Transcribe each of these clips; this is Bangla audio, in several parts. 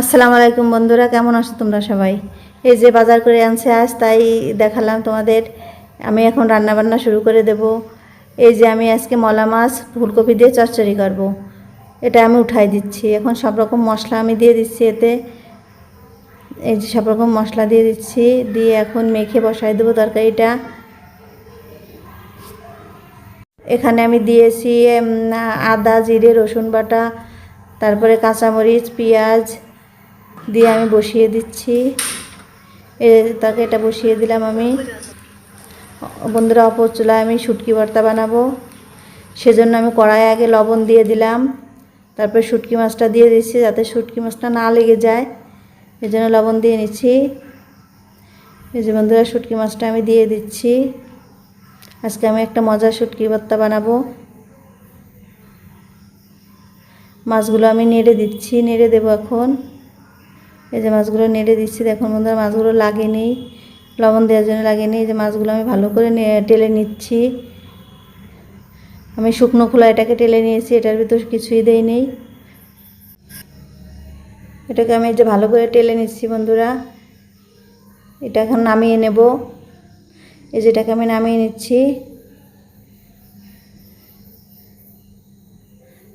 আসসালামু আলাইকুম বন্ধুরা, কেমন আছো তোমরা সবাই? এই যে বাজার করে আনছে আজ, তাই দেখালাম তোমাদের। আমি এখন রান্না বান্না শুরু করে দেব। এই যে আমি আজকে মলা মাছ ফুলকপি দিয়ে চচ্চড়ি করব। এটা আমি উঠাই দিচ্ছি। এখন সব রকম মশলা আমি দিয়ে দিচ্ছি এতে। এই যে সব রকম মশলা দিয়ে দিচ্ছি, দিয়ে এখন মেখে বসাই দেবো তরকারিটা। এখানে আমি দিয়েছি আদা, জিরে, রসুন বাটা, তারপরে কাঁচামরিচ, পেঁয়াজ দিয়ে আমি বসিয়ে দিচ্ছি। তাকে এটা বসিয়ে দিলাম আমি। বন্ধুরা, অপর চুলায় আমি শুটকি ভর্তা বানাবো, সেজন্য আমি কড়াইয়ে আগে লবণ দিয়ে দিলাম। তারপরে শুটকি মাছটা দিয়ে দিচ্ছি, যাতে শুটকি মাছটা না লেগে যায়, এই জন্য লবণ দিয়ে নিচ্ছি। এই যে বন্ধুরা, শুটকি মাছটা আমি দিয়ে দিচ্ছি। আজকে আমি একটা মজার শুটকি ভর্তা বানাবো। মাছগুলো আমি নেড়ে দিচ্ছি, নেড়ে দেবো এখন। এই যে মাছগুলো নেড়ে দিচ্ছি, দেখুন বন্ধুরা, মাছগুলো লাগেনি, লবণ দেওয়ার জন্য লাগেনি। এই যে মাছগুলো আমি ভালো করে টেলে নিচ্ছি। আমি শুকনো খোলা এটাকে টেলে নিয়েছি, এটার ভিতর কিছুই দেইনি। এটাকে আমি এই যে ভালো করে টেলে নিচ্ছি বন্ধুরা। এটা এখন নামিয়ে নেব। এই যে এটাকে আমি নামিয়ে নিচ্ছি।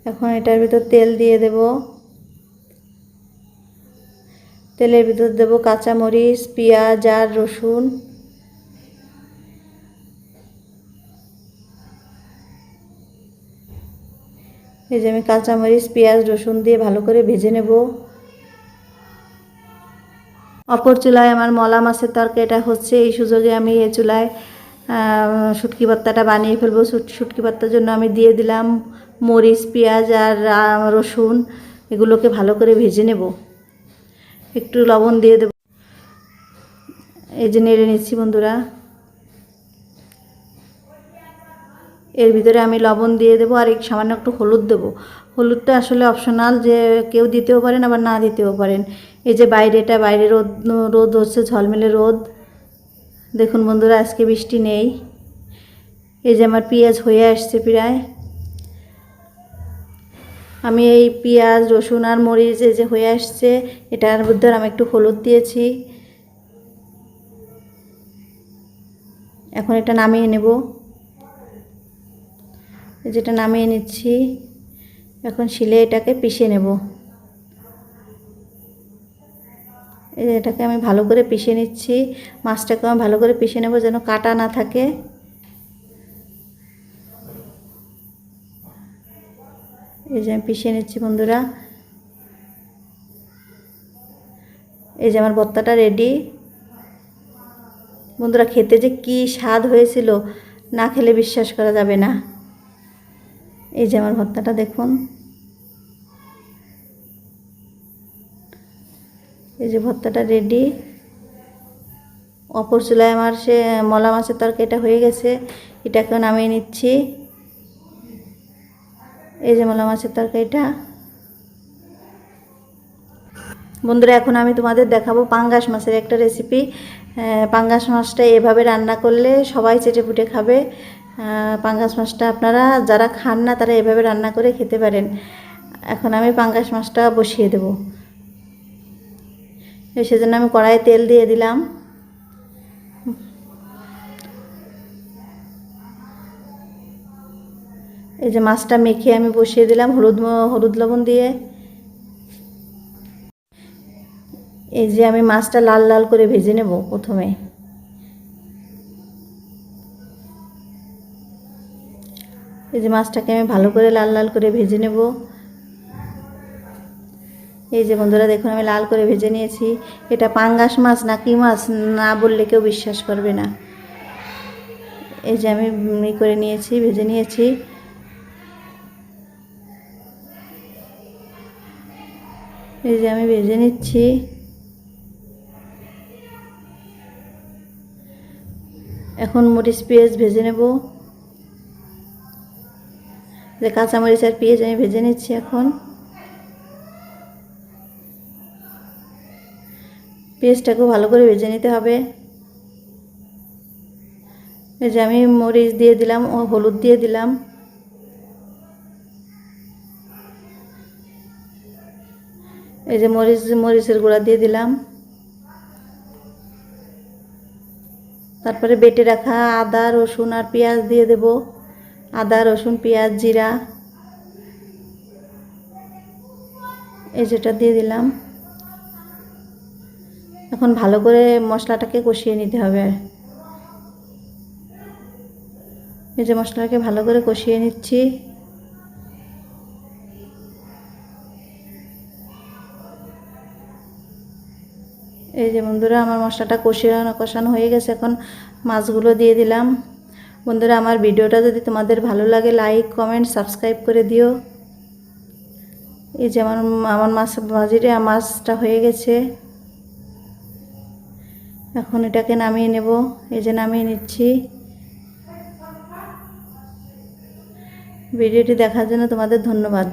এখন এটার ভিতর তেল দিয়ে দেব। তেলের ভিতর দেব কাঁচামরিচ, পেঁয়াজ আর রসুন। এই যে আমি কাঁচামরিচ, পেঁয়াজ, রসুন দিয়ে ভালো করে ভেজে নেব। অপর চুলায় আমার মলা মাছের তরকারিটা হচ্ছে, এই সুযোগে আমি এই চুলায় শুটকি ভর্তাটা বানিয়ে ফেলবো। শুটকি ভর্তার জন্য আমি দিয়ে দিলাম মরিচ, পেঁয়াজ আর রসুন। এগুলোকে ভালো করে ভেজে নেব। একটু লবণ দিয়ে দেব। এই যে নেড়ে নিচ্ছি বন্ধুরা। এর ভিতরে আমি লবণ দিয়ে দেবো, আর সামান্য একটু হলুদ দেবো। হলুদটা আসলে অপশনাল, যে কেউ দিতেও পারেন আবার না দিতেও পারেন। এই যে বাইরে রোদ রোদ হচ্ছে, ঝলমেলে রোদ। দেখুন বন্ধুরা, আজকে বৃষ্টি নেই। এই যে আমার পেঁয়াজ হয়ে আসছে প্রায়। আমি এই পেঁয়াজ, রসুন আর মরিচ এই যে হয়ে আসছে, এটার মধ্যে আমি একটু হলুদ দিয়েছি। এখন এটা নামিয়ে নেব। যেটা নামিয়ে নিচ্ছি। এখন শিলে এটাকে পিষে নেব। এটাকে আমি ভালো করে পিষে নিচ্ছি। মাছটাকে আমি ভালো করে পিষে নেব, যেন কাটা না থাকে। এই যে আমি পিষে নিচ্ছি বন্ধুরা। এই যে আমার ভর্তাটা রেডি। বন্ধুরা, খেতে যে কি স্বাদ হয়েছিল, না খেলে বিশ্বাস করা যাবে না। এই যে আমার ভর্তাটা দেখুন। এই যে ভর্তাটা রেডি। অপর চুলায় আমার সে মলা মাছের তরকারিটা হয়ে গেছে, এটাকে নামিয়ে নিচ্ছি। এই যে মলা মাছের তরকারিটা। বন্ধুরা, এখন আমি তোমাদের দেখাবো পাঙ্গাস মাছের একটা রেসিপি। পাঙ্গাস মাছটা এভাবে রান্না করলে সবাই চেটেপুটে খাবে। পাঙ্গাস মাছটা আপনারা যারা খান না, তারা এভাবে রান্না করে খেতে পারেন। এখন আমি পাঙ্গাস মাছটা বসিয়ে দেব। সেজন্য আমি কড়াইয়ে তেল দিয়ে দিলাম। এই যে মাছটা মেখে আমি বসিয়ে দিলাম হলুদ লবণ দিয়ে। এই যে আমি মাছটা লাল লাল করে ভেজে নেব প্রথমে। এই যে মাছটাকে আমি ভালো করে লাল লাল করে ভেজে নেব। এই যে বন্ধুরা, দেখুন আমি লাল করে ভেজে নিয়েছি। এটা পাঙ্গাস মাছ না কি মাছ না বললে কেউ বিশ্বাস করবে না। এই যে আমি করে নিয়েছি, ভেজে নিয়েছি। এই যে আমি ভেজে নিচ্ছি। এখন মরিচ, পেঁয়াজ ভেজে নেব। যে কাঁচামরিচ আর পেঁয়াজ আমি ভেজে নিচ্ছি এখন। পেঁয়াজটাকেও ভালো করে ভেজে নিতে হবে। এই যে আমি মরিচ দিয়ে দিলাম ও হলুদ দিয়ে দিলাম। এই যে মরিচের গুঁড়া দিয়ে দিলাম। তারপরে বেটে রাখা আদা রসুন আর পেঁয়াজ দিয়ে দেব। আদা রসুন পেঁয়াজ জিরা এই যেটা দিয়ে দিলাম। এখন ভালো করে মশলাটাকে কষিয়ে নিতে হবে। এই যে মশলাটাকে ভালো করে কষিয়ে নিচ্ছি। এই যে বন্ধুরা আমার মশলাটা কষানো হয়ে গেছে। এখন মাছগুলো দিয়ে দিলাম। বন্ধুরা আমার ভিডিওটা যদি তোমাদের ভালো লাগে লাইক কমেন্ট সাবস্ক্রাইব করে দিও। এই যে আমার মাছটা হয়ে গেছে। এখন এটাকে নামিয়ে নেব। এই যে নামিয়ে নিচ্ছি। ভিডিওটি দেখার জন্য তোমাদের ধন্যবাদ।